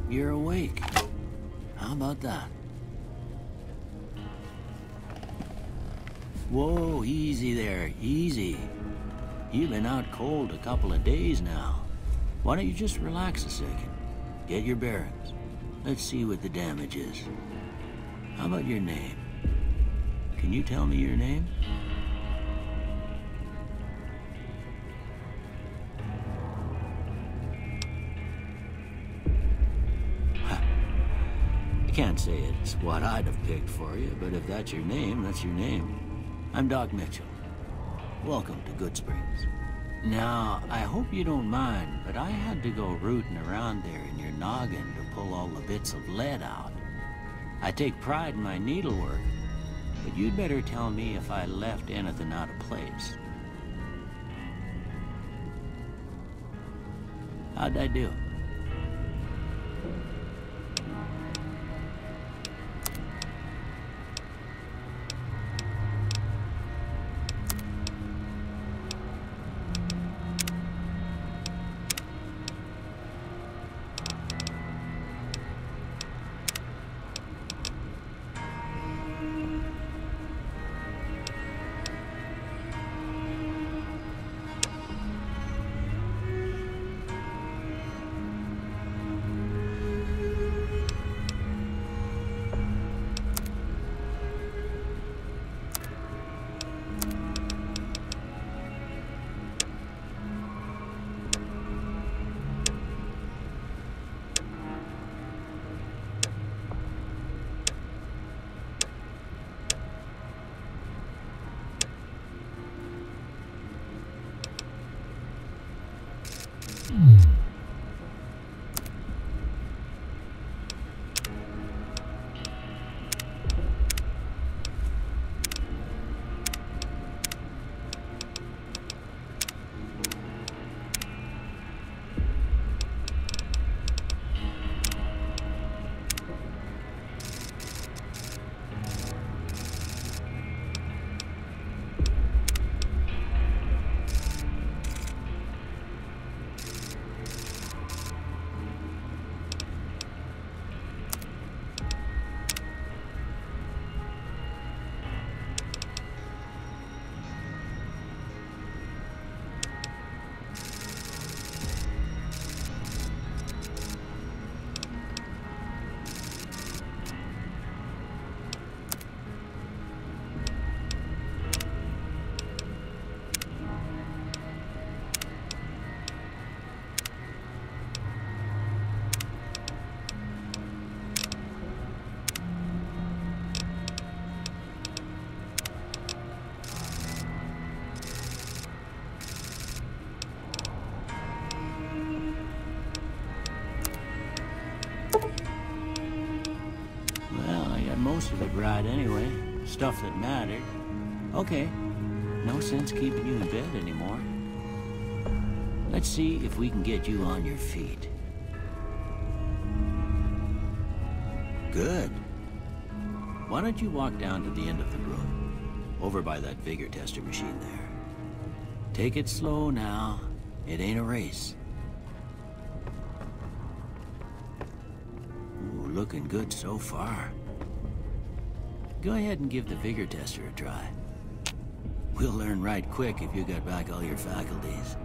you're awake. How about that? Whoa, easy there, easy. You've been out cold a couple of days now. Why don't you just relax a second? Get your bearings. Let's see what the damage is. How about your name? Can you tell me your name? I can't say it's what I'd have picked for you, but if that's your name, that's your name. I'm Doc Mitchell. Welcome to Good Springs. Now, I hope you don't mind, but I had to go rooting around there in your noggin to pull all the bits of lead out. I take pride in my needlework, but you'd better tell me if I left anything out of place. How'd I do? Most of it right anyway. Stuff that mattered. Okay. No sense keeping you in bed anymore. Let's see if we can get you on your feet. Good. Why don't you walk down to the end of the room? Over by that vigor tester machine there. Take it slow now. It ain't a race. Ooh, looking good so far. Go ahead and give the vigor tester a try. We'll learn right quick if you got back all your faculties.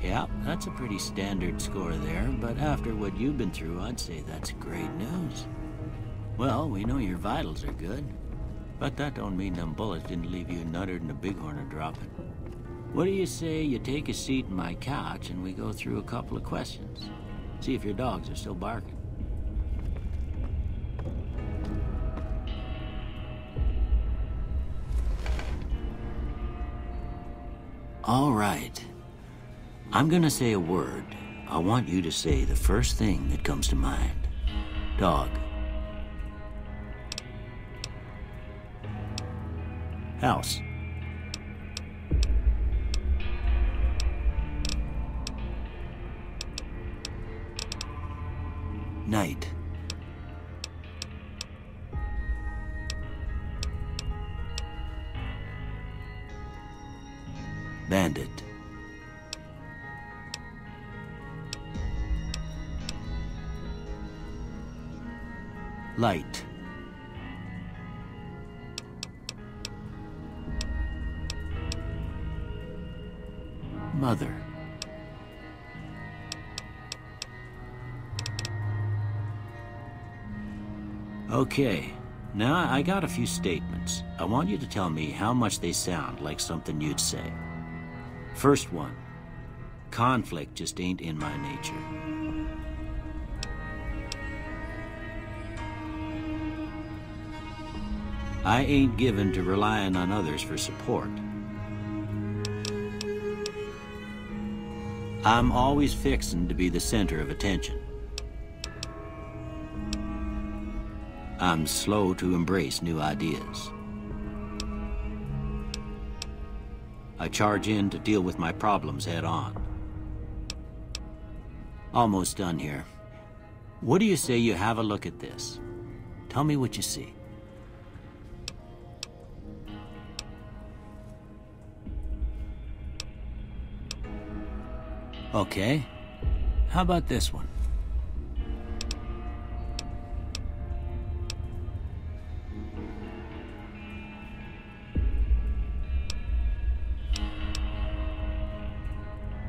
Yeah, that's a pretty standard score there, but after what you've been through, I'd say that's great news. Well, we know your vitals are good, but that don't mean them bullets didn't leave you nuttered and a bighorn a-dropping. What do you say you take a seat in my couch and we go through a couple of questions? See if your dogs are still barking. All right. I'm gonna say a word. I want you to say the first thing that comes to mind. Dog. House. Night. Bandit. Light. Mother. Okay, now I got a few statements. I want you to tell me how much they sound like something you'd say. First one, conflict just ain't in my nature. I ain't given to relying on others for support. I'm always fixin' to be the center of attention. I'm slow to embrace new ideas. I charge in to deal with my problems head on. Almost done here. What do you say you have a look at this? Tell me what you see. Okay. How about this one?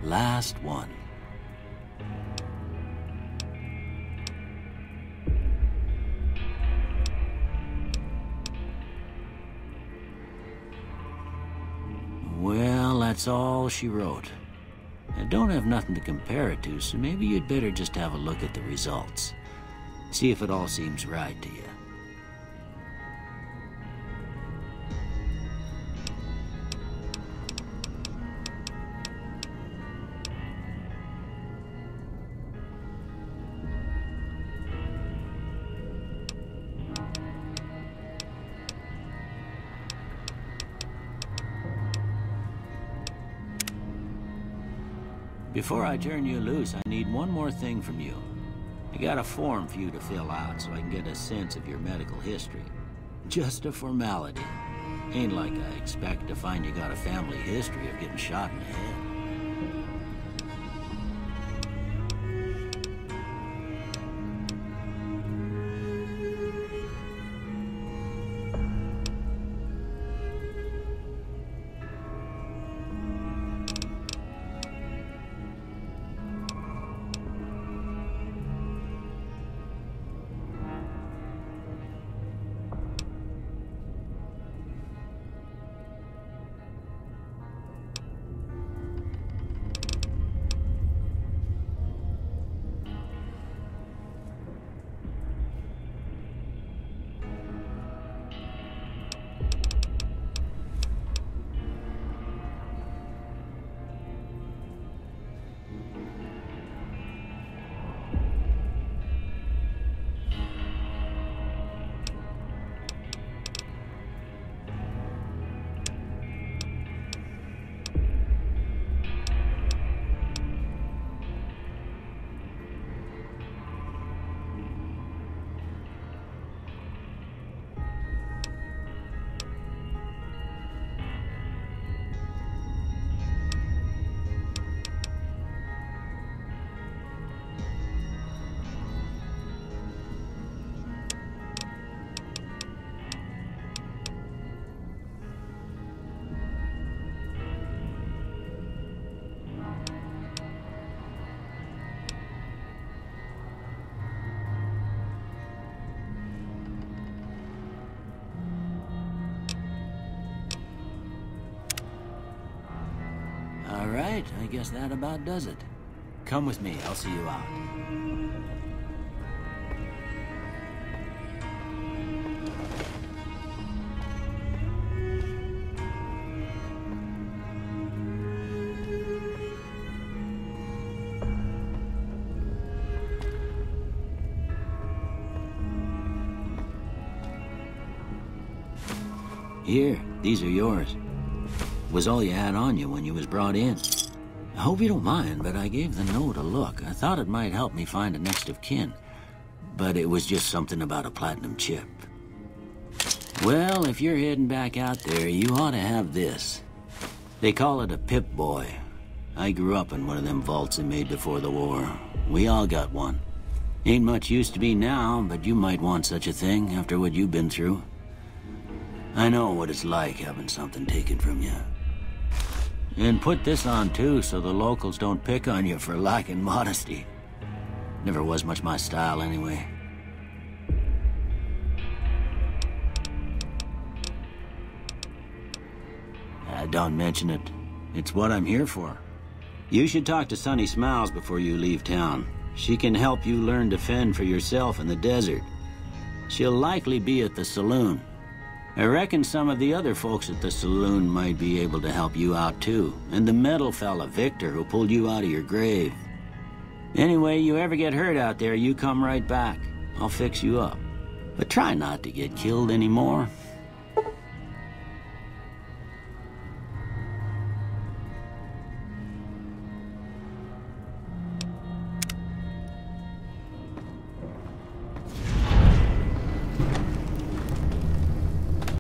Last one. Well, that's all she wrote. I don't have nothing to compare it to, so maybe you'd better just have a look at the results. See if it all seems right to you. Before I turn you loose, I need one more thing from you. I got a form for you to fill out so I can get a sense of your medical history. Just a formality. Ain't like I expect to find you got a family history of getting shot in the head. All right, I guess that about does it. Come with me, I'll see you out. Here, these are yours. Was all you had on you when you was brought in. I hope you don't mind, but I gave the note a look. I thought it might help me find a next of kin, but it was just something about a platinum chip. Well, if you're heading back out there, you ought to have this. They call it a Pip-Boy. I grew up in one of them vaults they made before the war. We all got one. Ain't much use to be now, but you might want such a thing after what you've been through. I know what it's like having something taken from you. And put this on too, so the locals don't pick on you for lacking modesty. Never was much my style anyway. Don't mention it. It's what I'm here for. You should talk to Sunny Smiles before you leave town. She can help you learn to fend for yourself in the desert. She'll likely be at the saloon. I reckon some of the other folks at the saloon might be able to help you out too. And the metal fella, Victor, who pulled you out of your grave. Anyway, you ever get hurt out there, you come right back. I'll fix you up. But try not to get killed anymore.